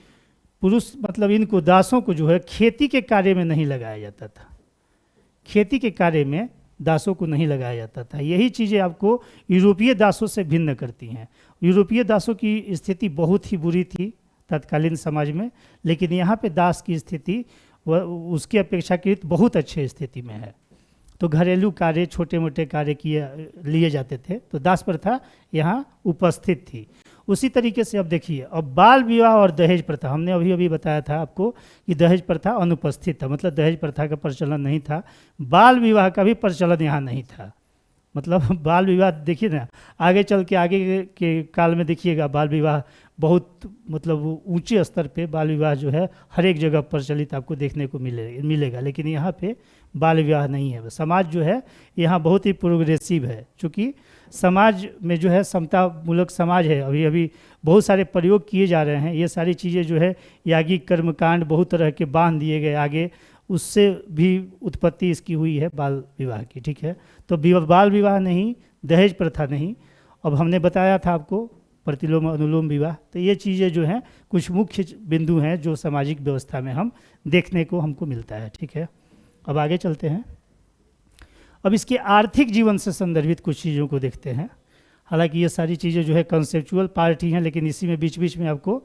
पुरुष मतलब इनको दासों को जो है खेती के कार्य में नहीं लगाया जाता था, खेती के कार्य में दासों को नहीं लगाया जाता था। यही चीज़ें आपको यूरोपीय दासों से भिन्न करती हैं। यूरोपीय दासों की स्थिति बहुत ही बुरी थी तत्कालीन समाज में, लेकिन यहाँ पे दास की स्थिति वह उसकी अपेक्षाकृत बहुत अच्छे स्थिति में है। तो घरेलू कार्य, छोटे मोटे कार्य किए लिए जाते थे, तो दास प्रथा यहाँ उपस्थित थी। उसी तरीके से अब देखिए, अब बाल विवाह और दहेज प्रथा, हमने अभी अभी बताया था आपको कि दहेज प्रथा अनुपस्थित था, मतलब दहेज प्रथा का प्रचलन नहीं था। बाल विवाह का भी प्रचलन यहाँ नहीं था। मतलब बाल विवाह देखिए ना, आगे चल के आगे के काल में देखिएगा बाल विवाह बहुत मतलब ऊंचे स्तर पे बाल विवाह जो है हर एक जगह प्रचलित आपको देखने को मिलेगा। लेकिन यहाँ पे बाल विवाह नहीं है। समाज जो है यहाँ बहुत ही प्रोग्रेसिव है, चूँकि समाज में जो है समतामूलक समाज है। अभी अभी बहुत सारे प्रयोग किए जा रहे हैं। ये सारी चीज़ें जो है यागिक कर्मकांड बहुत तरह के बांध दिए गए आगे, उससे भी उत्पत्ति इसकी हुई है बाल विवाह की। ठीक है, तो बाल विवाह नहीं, दहेज प्रथा नहीं। अब हमने बताया था आपको प्रतिलोम अनुलोम विवाह। तो ये चीज़ें जो हैं कुछ मुख्य बिंदु हैं जो सामाजिक व्यवस्था में हम देखने को हमको मिलता है। ठीक है, अब आगे चलते हैं। अब इसके आर्थिक जीवन से संदर्भित कुछ चीज़ों को देखते हैं। हालांकि ये सारी चीज़ें जो है कंसेप्चुअल पार्ट ही हैं, लेकिन इसी में बीच बीच में आपको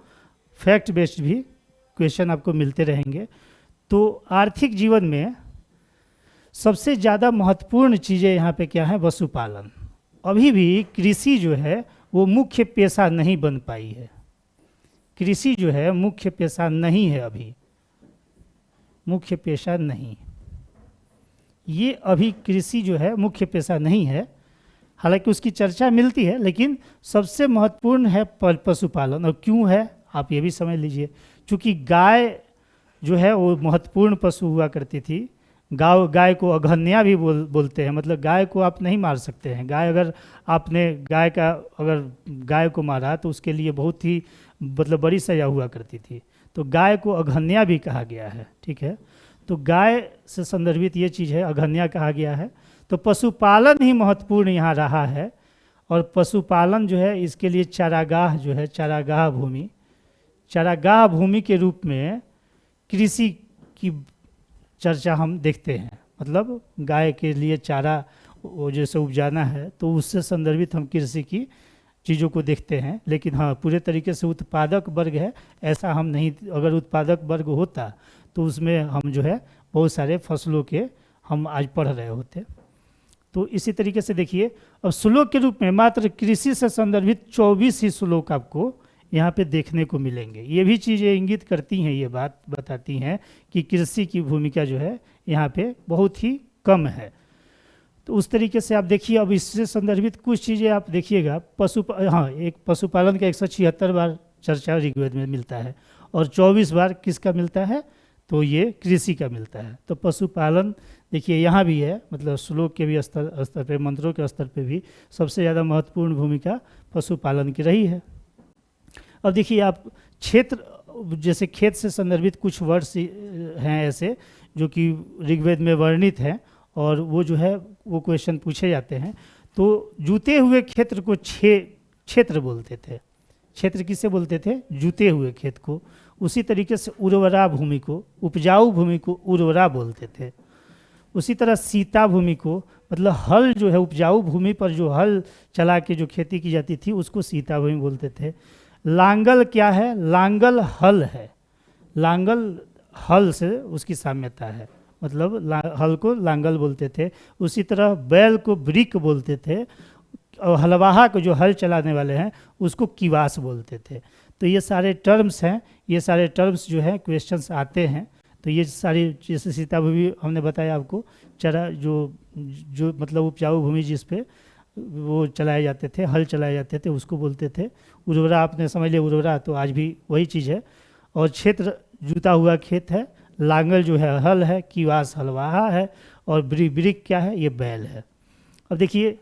फैक्ट बेस्ड भी क्वेश्चन आपको मिलते रहेंगे। तो आर्थिक जीवन में सबसे ज़्यादा महत्वपूर्ण चीज़ें यहाँ पे क्या है? पशुपालन। अभी भी कृषि जो है वो मुख्य पेशा नहीं बन पाई है। कृषि जो है मुख्य पेशा नहीं है, अभी मुख्य पेशा नहीं, ये अभी कृषि जो है मुख्य पेशा नहीं है। हालांकि उसकी चर्चा मिलती है, लेकिन सबसे महत्वपूर्ण है पशुपालन। और क्यों है आप ये भी समझ लीजिए। चूँकि गाय जो है वो महत्वपूर्ण पशु हुआ करती थी। गाय को अघन्या भी बोलते हैं, मतलब गाय को आप नहीं मार सकते हैं। गाय अगर आपने अगर गाय को मारा तो उसके लिए बहुत ही मतलब बड़ी सजा हुआ करती थी। तो गाय को अघन्या भी कहा गया है। ठीक है, तो गाय से संदर्भित ये चीज़ है, अघन्या कहा गया है। तो पशुपालन ही महत्वपूर्ण यहाँ रहा है। और पशुपालन जो है इसके लिए चारागाह जो है, चारागाह भूमि के रूप में कृषि की चर्चा हम देखते हैं। मतलब गाय के लिए चारा वो जैसे उपजाना है, तो उससे संदर्भित हम कृषि की चीज़ों को देखते हैं। लेकिन हाँ, पूरे तरीके से उत्पादक वर्ग है ऐसा हम नहीं। अगर उत्पादक वर्ग होता तो उसमें हम जो है बहुत सारे फसलों के हम आज पढ़ रहे होते। तो इसी तरीके से देखिए, अब श्लोक के रूप में मात्र कृषि से संदर्भित 24 ही श्लोक आपको यहाँ पे देखने को मिलेंगे। ये भी चीज़ें इंगित करती हैं, ये बात बताती हैं कि कृषि की भूमिका जो है यहाँ पे बहुत ही कम है। तो उस तरीके से आप देखिए, अब इससे संदर्भित कुछ चीज़ें आप देखिएगा। एक पशुपालन का 176 बार चर्चा ऋग्वेद में मिलता है और 24 बार किसका मिलता है? तो ये कृषि का मिलता है। तो पशुपालन देखिए यहाँ भी है, मतलब श्लोक के भी स्तर पे, मंत्रों के स्तर पे भी सबसे ज़्यादा महत्वपूर्ण भूमिका पशुपालन की रही है। अब देखिए आप क्षेत्र, जैसे खेत से संदर्भित कुछ वर्ड्स हैं ऐसे जो कि ऋग्वेद में वर्णित हैं और वो जो है वो क्वेश्चन पूछे जाते हैं। तो जूते हुए क्षेत्र को क्षेत्र बोलते थे। क्षेत्र किसे बोलते थे? जूते हुए खेत को। उसी तरीके से उर्वरा भूमि को, उपजाऊ भूमि को उर्वरा बोलते थे। उसी तरह सीता भूमि को, मतलब हल जो है उपजाऊ भूमि पर जो हल चला के जो खेती की जाती थी उसको सीता भूमि बोलते थे। लांगल क्या है? लांगल हल है। लांगल हल से उसकी साम्यता है, मतलब हल को लांगल बोलते थे। उसी तरह बैल को ब्रिक बोलते थे और हलवाहा को जो हल चलाने वाले हैं उसको किवास बोलते थे। तो ये सारे टर्म्स हैं, ये सारे टर्म्स जो हैं क्वेश्चंस आते हैं। तो ये सारी, जैसे सीता भूमि हमने बताया आपको, चरा जो मतलब उपजाऊ भूमि जिस पे वो चलाए जाते थे, हल चलाए जाते थे, उसको बोलते थे। उर्वरा आपने समझ लिया, उर्वरा तो आज भी वही चीज़ है। और क्षेत्र जूता हुआ खेत है, लांगल जो है हल है, किवास हलवाहा है और ब्रिक क्या है? ये बैल है। अब देखिए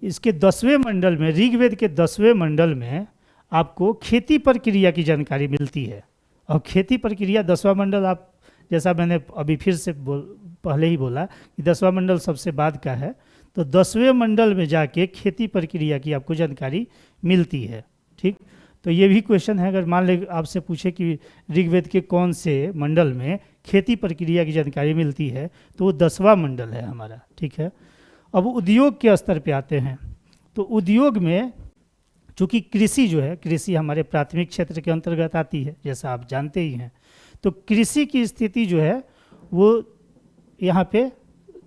इसके 10वें मंडल में, ऋग्वेद के 10वें मंडल में आपको खेती प्रक्रिया की जानकारी मिलती है। और खेती प्रक्रिया 10वां मंडल आप जैसा मैंने अभी फिर से पहले ही बोला कि 10वां मंडल सबसे बाद का है, तो 10वें मंडल में जाके खेती प्रक्रिया की आपको जानकारी मिलती है। ठीक, तो ये भी क्वेश्चन है, अगर मान ले आपसे पूछे कि ऋग्वेद के कौन से मंडल में खेती प्रक्रिया की जानकारी मिलती है, तो वो 10वां मंडल है हमारा। ठीक है, अब उद्योग के स्तर पे आते हैं। तो उद्योग में चूँकि कृषि जो है, कृषि हमारे प्राथमिक क्षेत्र के अंतर्गत आती है, जैसा आप जानते ही हैं, तो कृषि की स्थिति जो है वो यहाँ पे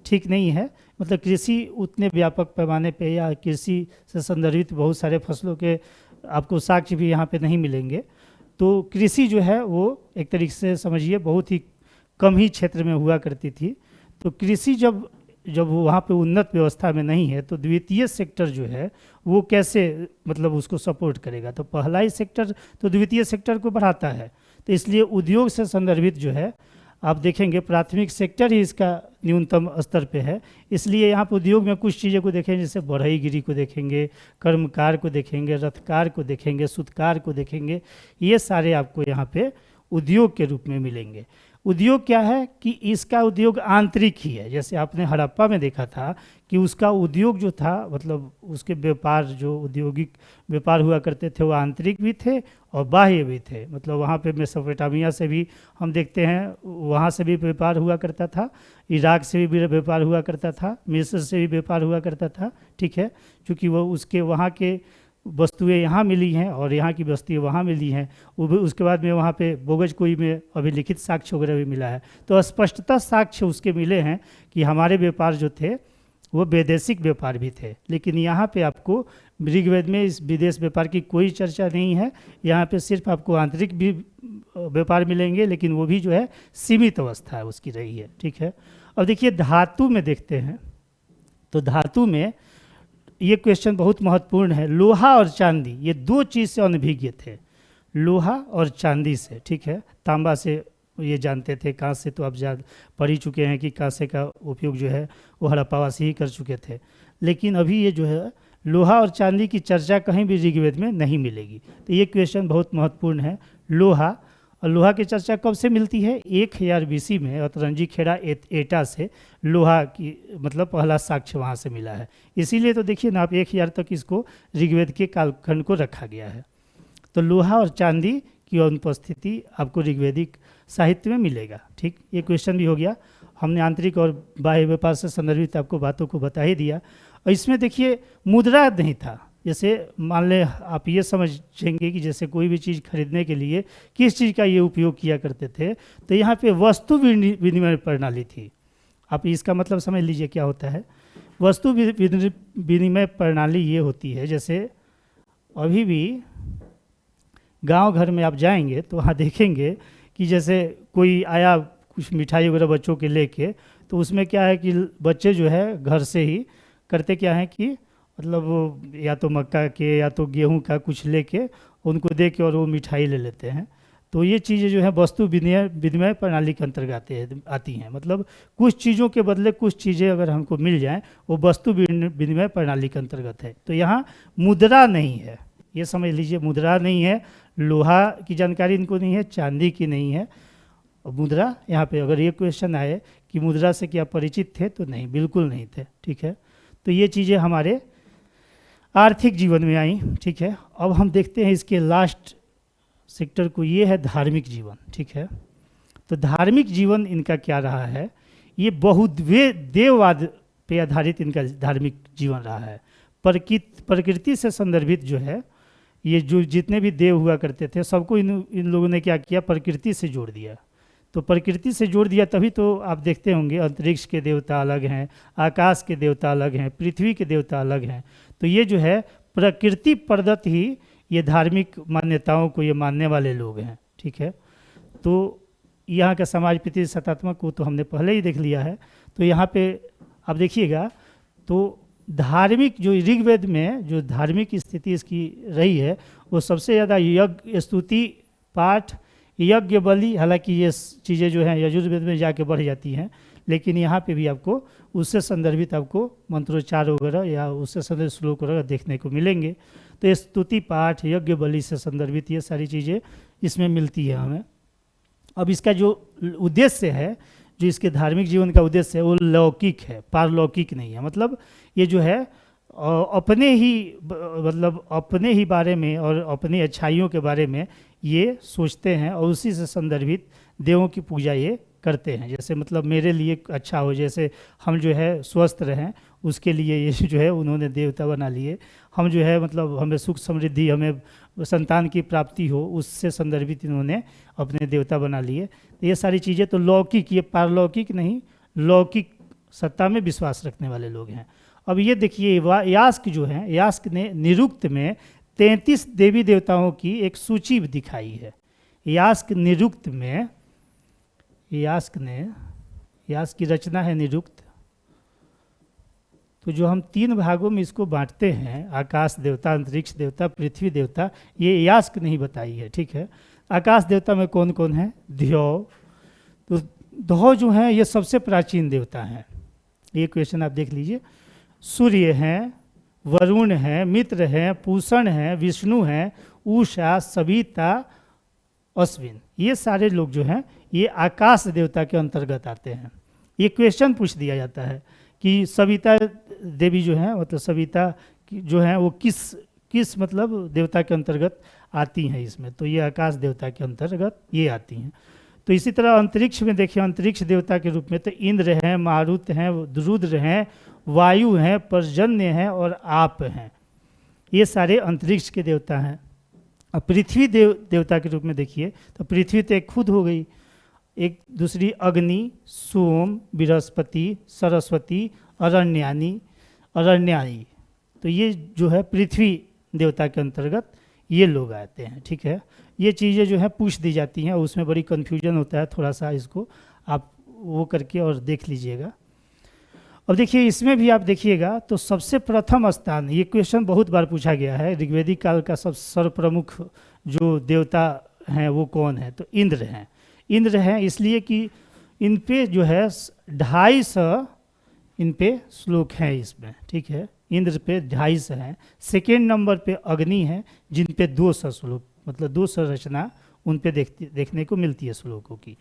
ठीक नहीं है। मतलब कृषि उतने व्यापक पैमाने पे या कृषि से संदर्भित बहुत सारे फसलों के आपको साक्ष्य भी यहाँ पे नहीं मिलेंगे। तो कृषि जो है वो एक तरीके से समझिए बहुत ही कम ही क्षेत्र में हुआ करती थी। तो कृषि जब जब वहाँ पे उन्नत व्यवस्था में नहीं है, तो द्वितीय सेक्टर जो है वो कैसे मतलब उसको सपोर्ट करेगा। तो पहला ही सेक्टर तो द्वितीय सेक्टर को बढ़ाता है। तो इसलिए उद्योग से संदर्भित जो है आप देखेंगे प्राथमिक सेक्टर ही इसका न्यूनतम स्तर पे है। इसलिए यहाँ पर उद्योग में कुछ चीज़ों को देखेंगे, जैसे बढ़ईगिरी को देखेंगे, कर्मकार को देखेंगे, रथकार को देखेंगे, सूतकार को देखेंगे, ये सारे आपको यहाँ पे उद्योग के रूप में मिलेंगे। उद्योग क्या है कि इसका उद्योग आंतरिक ही है। जैसे आपने हड़प्पा में देखा था कि उसका उद्योग जो था, मतलब उसके व्यापार जो औद्योगिक व्यापार हुआ करते थे वो आंतरिक भी थे और बाह्य भी थे। मतलब वहाँ पे मेसोपोटामिया से भी हम देखते हैं, वहाँ से भी व्यापार हुआ करता था, इराक से भी व्यापार हुआ करता था, मिस्र से भी व्यापार हुआ करता था। ठीक है, क्योंकि वो उसके वहाँ के वस्तुएं यहाँ मिली हैं और यहाँ की वस्तुएं वहाँ मिली हैं। वो भी उसके बाद में वहाँ पे बोगजकोई में अभी लिखित साक्ष्य वगैरह भी मिला है। तो स्पष्टता साक्ष्य उसके मिले हैं कि हमारे व्यापार जो थे वो वैदेशिक व्यापार भी थे। लेकिन यहाँ पे आपको ऋग्वेद में इस विदेश व्यापार की कोई चर्चा नहीं है। यहाँ पे सिर्फ आपको आंतरिक भी व्यापार मिलेंगे, लेकिन वो भी जो है सीमित अवस्था है उसकी रही है। ठीक है, अब देखिए धातु में देखते हैं। तो धातु में ये क्वेश्चन बहुत महत्वपूर्ण है। लोहा और चांदी ये दो चीज़ से अनभिज्ञ थे, लोहा और चांदी से। ठीक है, तांबा से ये जानते थे, कांस्य से तो आप पढ़ ही चुके हैं कि कांस्य का उपयोग जो है वो हड़प्पावासी ही कर चुके थे। लेकिन अभी ये जो है लोहा और चांदी की चर्चा कहीं भी ऋग्वेद में नहीं मिलेगी। तो ये क्वेश्चन बहुत महत्वपूर्ण है। लोहा और लोहा की चर्चा कब से मिलती है? 1000 BC में अतरंजी खेड़ा एटा से लोहा की मतलब पहला साक्ष्य वहाँ से मिला है। इसीलिए तो देखिए ना आप 1000 तक इसको ऋग्वेद के कालखंड को रखा गया है। तो लोहा और चांदी की अनुपस्थिति आपको ऋग्वेदिक साहित्य में मिलेगा। ठीक, ये क्वेश्चन भी हो गया। हमने आंतरिक और बाह्य व्यापार से संदर्भित आपको बातों को बता ही दिया। और इसमें देखिए मुद्रा नहीं था। जैसे मान लें आप ये समझेंगे कि जैसे कोई भी चीज़ खरीदने के लिए किस चीज़ का ये उपयोग किया करते थे, तो यहाँ पे वस्तु विनिमय प्रणाली थी। आप इसका मतलब समझ लीजिए क्या होता है। वस्तु विनिमय प्रणाली ये होती है, जैसे अभी भी गांव घर में आप जाएंगे तो वहाँ देखेंगे कि जैसे कोई आया कुछ मिठाई वगैरह बच्चों के लेके, तो उसमें क्या है कि बच्चे जो है घर से ही करते क्या है कि मतलब वो या तो मक्का के या तो गेहूं का कुछ लेके उनको दे के और वो मिठाई ले लेते हैं। तो ये चीज़ें जो है वस्तु विनिमय प्रणाली के अंतर्गत आती हैं। मतलब कुछ चीज़ों के बदले कुछ चीज़ें अगर हमको मिल जाएं वो वस्तु विनिमय प्रणाली के अंतर्गत है। तो यहाँ मुद्रा नहीं है, ये समझ लीजिए मुद्रा नहीं है। लोहा की जानकारी इनको नहीं है, चांदी की नहीं है। और मुद्रा यहाँ पे अगर ये क्वेश्चन आए कि मुद्रा से क्या परिचित थे, तो नहीं, बिल्कुल नहीं थे। ठीक है, तो ये चीज़ें हमारे आर्थिक जीवन में आई। ठीक है, अब हम देखते हैं इसके लास्ट सेक्टर को, ये है धार्मिक जीवन। ठीक है, तो धार्मिक जीवन इनका क्या रहा है? ये देववाद पे आधारित इनका धार्मिक जीवन रहा है। प्रकृति से संदर्भित जो है, ये जो जितने भी देव हुआ करते थे सबको इन लोगों ने क्या किया, प्रकृति से जोड़ दिया। तो प्रकृति से जोड़ दिया, तभी तो आप देखते होंगे अंतरिक्ष के देवता अलग हैं, आकाश के देवता अलग हैं, पृथ्वी के देवता अलग हैं। तो ये जो है प्रकृति प्रदत्त ही ये धार्मिक मान्यताओं को ये मानने वाले लोग हैं। ठीक है, तो यहाँ का समाज प्रति सत्तात्मक को तो हमने पहले ही देख लिया है। तो यहाँ पे आप देखिएगा, तो धार्मिक जो ऋग्वेद में जो धार्मिक स्थिति इसकी रही है, वो सबसे ज़्यादा यज्ञ स्तुति पाठ यज्ञ बलि, हालांकि ये चीज़ें जो हैं यजुर्वेद में जाके बढ़ जाती हैं, लेकिन यहाँ पे भी आपको उससे संदर्भित आपको मंत्रोच्चार वगैरह या उससे संदर्भित श्लोक वगैरह देखने को मिलेंगे। तो ये स्तुति पाठ यज्ञ बलि से संदर्भित ये सारी चीज़ें इसमें मिलती है हमें। अब इसका जो उद्देश्य है, जो इसके धार्मिक जीवन का उद्देश्य है, वो लौकिक है, पारलौकिक नहीं है। मतलब ये जो है अपने ही मतलब अपने ही बारे में और अपनी अच्छाइयों के बारे में ये सोचते हैं और उसी से संदर्भित देवों की पूजा ये करते हैं। जैसे मतलब मेरे लिए अच्छा हो, जैसे हम जो है स्वस्थ रहें उसके लिए ये जो है उन्होंने देवता बना लिए। हम जो है मतलब हमें सुख समृद्धि, हमें संतान की प्राप्ति हो, उससे संदर्भित इन्होंने अपने देवता बना लिए। तो ये सारी चीज़ें तो लौकिक, ये पारलौकिक नहीं, लौकिक सत्ता में विश्वास रखने वाले लोग हैं। अब ये देखिए यास्क जो है, यास्क ने निरुक्त में 33 देवी देवताओं की एक सूची दिखाई है। यास्क निरुक्त में, यास्क की रचना है निरुक्त। तो जो हम 3 भागों में इसको बांटते हैं, आकाश देवता, अंतरिक्ष देवता, पृथ्वी देवता, ये यास्क नहीं बताई है, ठीक है। आकाश देवता में कौन कौन है? ध्यो। तो ध्यो जो है ये सबसे प्राचीन देवता हैं। ये क्वेश्चन आप देख लीजिए। सूर्य हैं, वरुण हैं, मित्र हैं, पूषण हैं, विष्णु हैं, उषा, सविता, अश्विन, ये सारे लोग जो हैं ये आकाश देवता के अंतर्गत आते हैं। ये क्वेश्चन पूछ दिया जाता है कि सविता देवी जो है, मतलब सविता जो है वो किस मतलब देवता के अंतर्गत आती हैं इसमें, तो ये आकाश देवता के अंतर्गत ये आती हैं। तो इसी तरह अंतरिक्ष में देखिए, अंतरिक्ष देवता के रूप में तो इंद्र हैं, मारुत हैं, रुद्र हैं, वायु हैं, पर्जन्य हैं और आप हैं, ये सारे अंतरिक्ष के देवता हैं। अब पृथ्वी देवता के रूप में देखिए तो पृथ्वी तो एक खुद हो गई, एक दूसरी अग्नि, सोम, बृहस्पति, सरस्वती, अरण्यानी, तो ये जो है पृथ्वी देवता के अंतर्गत ये लोग आते हैं, ठीक है। ये चीज़ें जो है पूछ दी जाती हैं, उसमें बड़ी कन्फ्यूजन होता है, थोड़ा सा इसको आप वो करके और देख लीजिएगा। अब देखिए इसमें भी आप देखिएगा तो सबसे प्रथम स्थान, ये क्वेश्चन बहुत बार पूछा गया है, ऋग्वेदिक काल का सब सर्वप्रमुख जो देवता हैं वो कौन है? तो इंद्र हैं। इंद्र हैं इसलिए कि इन पे जो है 250 इन पे श्लोक हैं इसमें, ठीक है। इंद्र पे 250 हैं। सेकेंड नंबर पे अग्नि है जिन पे 200 श्लोक, मतलब 200 रचना उन पे देखने को मिलती है श्लोकों की।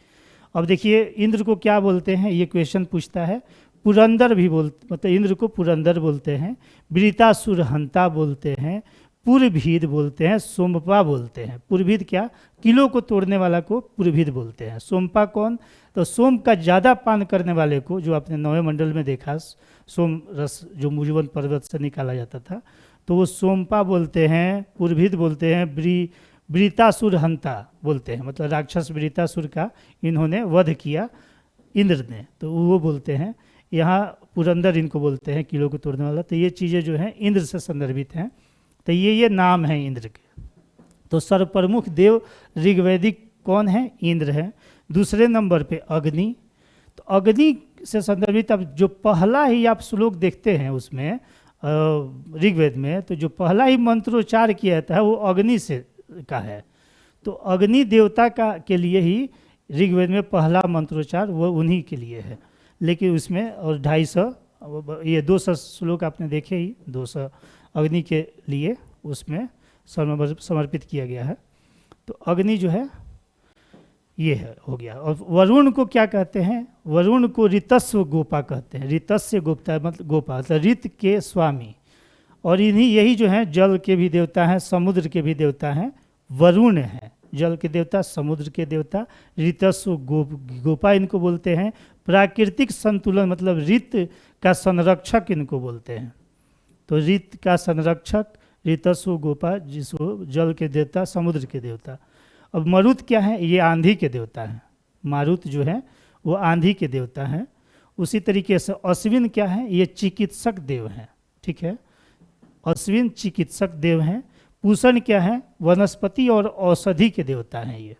अब देखिए इंद्र को क्या बोलते हैं, ये क्वेश्चन पूछता है। पुरंदर भी बोलते, मतलब इंद्र को पुरंदर बोलते हैं, वृतासुर हंता बोलते हैं, पुरभीद बोलते हैं, सोमपा बोलते हैं। पुरभीद क्या? किलो को तोड़ने वाला को पुरभीद बोलते हैं। सोमपा कौन? तो सोम का ज़्यादा पान करने वाले को, जो आपने 9वें मंडल में देखा, सोम रस जो मुजवन पर्वत से निकाला जाता था, तो वो सोमपा बोलते हैं, पुरभीद बोलते हैं, वृतासुर हंता बोलते हैं, मतलब राक्षस वृतासुर का इन्होंने वध किया इंद्र ने, तो वो बोलते हैं। यहाँ पुरंदर इनको बोलते हैं, किलो को तोड़ने वाला। तो ये चीज़ें जो हैं इंद्र से संदर्भित हैं। तो ये नाम हैं इंद्र के। तो सर्वप्रमुख देव ऋग्वैदिक कौन है? इंद्र है। दूसरे नंबर पे अग्नि। तो अग्नि से संदर्भित अब जो पहला ही आप श्लोक देखते हैं उसमें ऋग्वेद में, तो जो पहला ही मंत्रोच्चार किया जाता है वो अग्नि से का है। तो अग्नि देवता का के लिए ही ऋग्वेद में पहला मंत्रोच्चार वो उन्हीं के लिए है। लेकिन उसमें और 250 ये 200 श्लोक आपने देखे ही, 200 अग्नि के लिए उसमें समर्पित किया गया है। तो अग्नि जो है ये है, हो गया। और वरुण को क्या कहते हैं? वरुण को ऋतस्व गोपा कहते हैं। ऋतस्य गोप्ता मतलब गोपा, मतलब ऋत के स्वामी। और इन्हीं यही जो हैं जल के भी देवता हैं, समुद्र के भी देवता हैं, वरुण हैं। जल के देवता, समुद्र के देवता, ऋतस्व गोपा इनको बोलते हैं। प्राकृतिक संतुलन मतलब ऋत का संरक्षक इनको बोलते हैं। तो ऋत का संरक्षक ऋतस्व गोपा, जिसको जल के देवता, समुद्र के देवता। अब मरुत क्या है? ये आंधी के देवता हैं। मारुत जो है वो आंधी के देवता हैं। उसी तरीके से अश्विन क्या है? ये चिकित्सक देव हैं, ठीक है। अश्विन चिकित्सक देव हैं। पूषण क्या है? वनस्पति और औषधि के देवता हैं। ये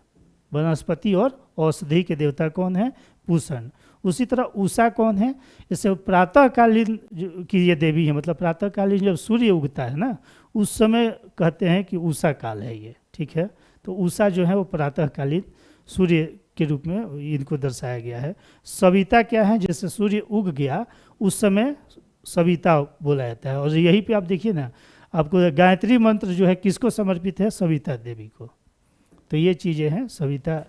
वनस्पति और औषधि के देवता कौन है? पूषण। उसी तरह उषा कौन है? जैसे प्रातःकालीन की ये देवी है, मतलब प्रातःकालीन जब सूर्य उगता है ना, उस समय कहते हैं कि उषा काल है ये, ठीक है। तो उषा जो है वो प्रातःकालीन सूर्य के रूप में इनको दर्शाया गया है। सविता क्या है? जैसे सूर्य उग गया उस समय सविता बोला जाता है। और यहीं पे आप देखिए ना, आपको गायत्री मंत्र जो है किसको समर्पित है? सविता देवी को। तो ये चीज़ें हैं, सविता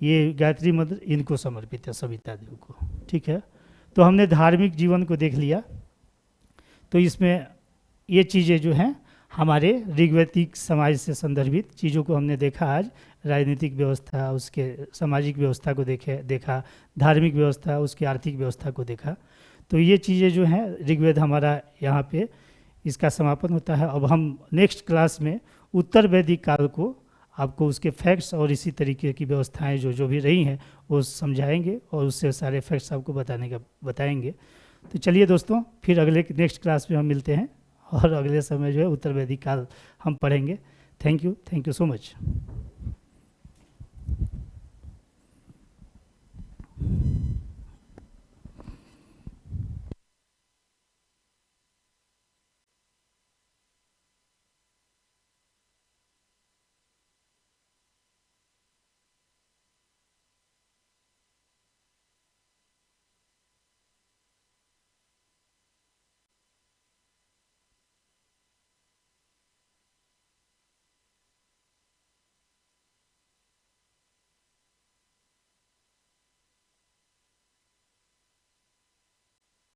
ये गायत्री मंत्र इनको समर्पित है, सविता देव को। ठीक है, तो हमने धार्मिक जीवन को देख लिया। तो इसमें ये चीज़ें जो हैं हमारे ऋग्वैदिक समाज से संदर्भित चीज़ों को हमने देखा आज। राजनीतिक व्यवस्था, उसके सामाजिक व्यवस्था को देखा, धार्मिक व्यवस्था, उसकी आर्थिक व्यवस्था को देखा। तो ये चीज़ें जो हैं ऋग्वेद हमारा यहाँ पे इसका समापन होता है। अब हम नेक्स्ट क्लास में उत्तर वैदिक काल को आपको उसके फैक्ट्स और इसी तरीके की व्यवस्थाएं जो भी रही हैं वो समझाएंगे और उससे सारे फैक्ट्स आपको बताएंगे। तो चलिए दोस्तों, फिर अगले नेक्स्ट क्लास में हम मिलते हैं और अगले समय जो है उत्तर वैदिक काल हम पढ़ेंगे। Thank you so much.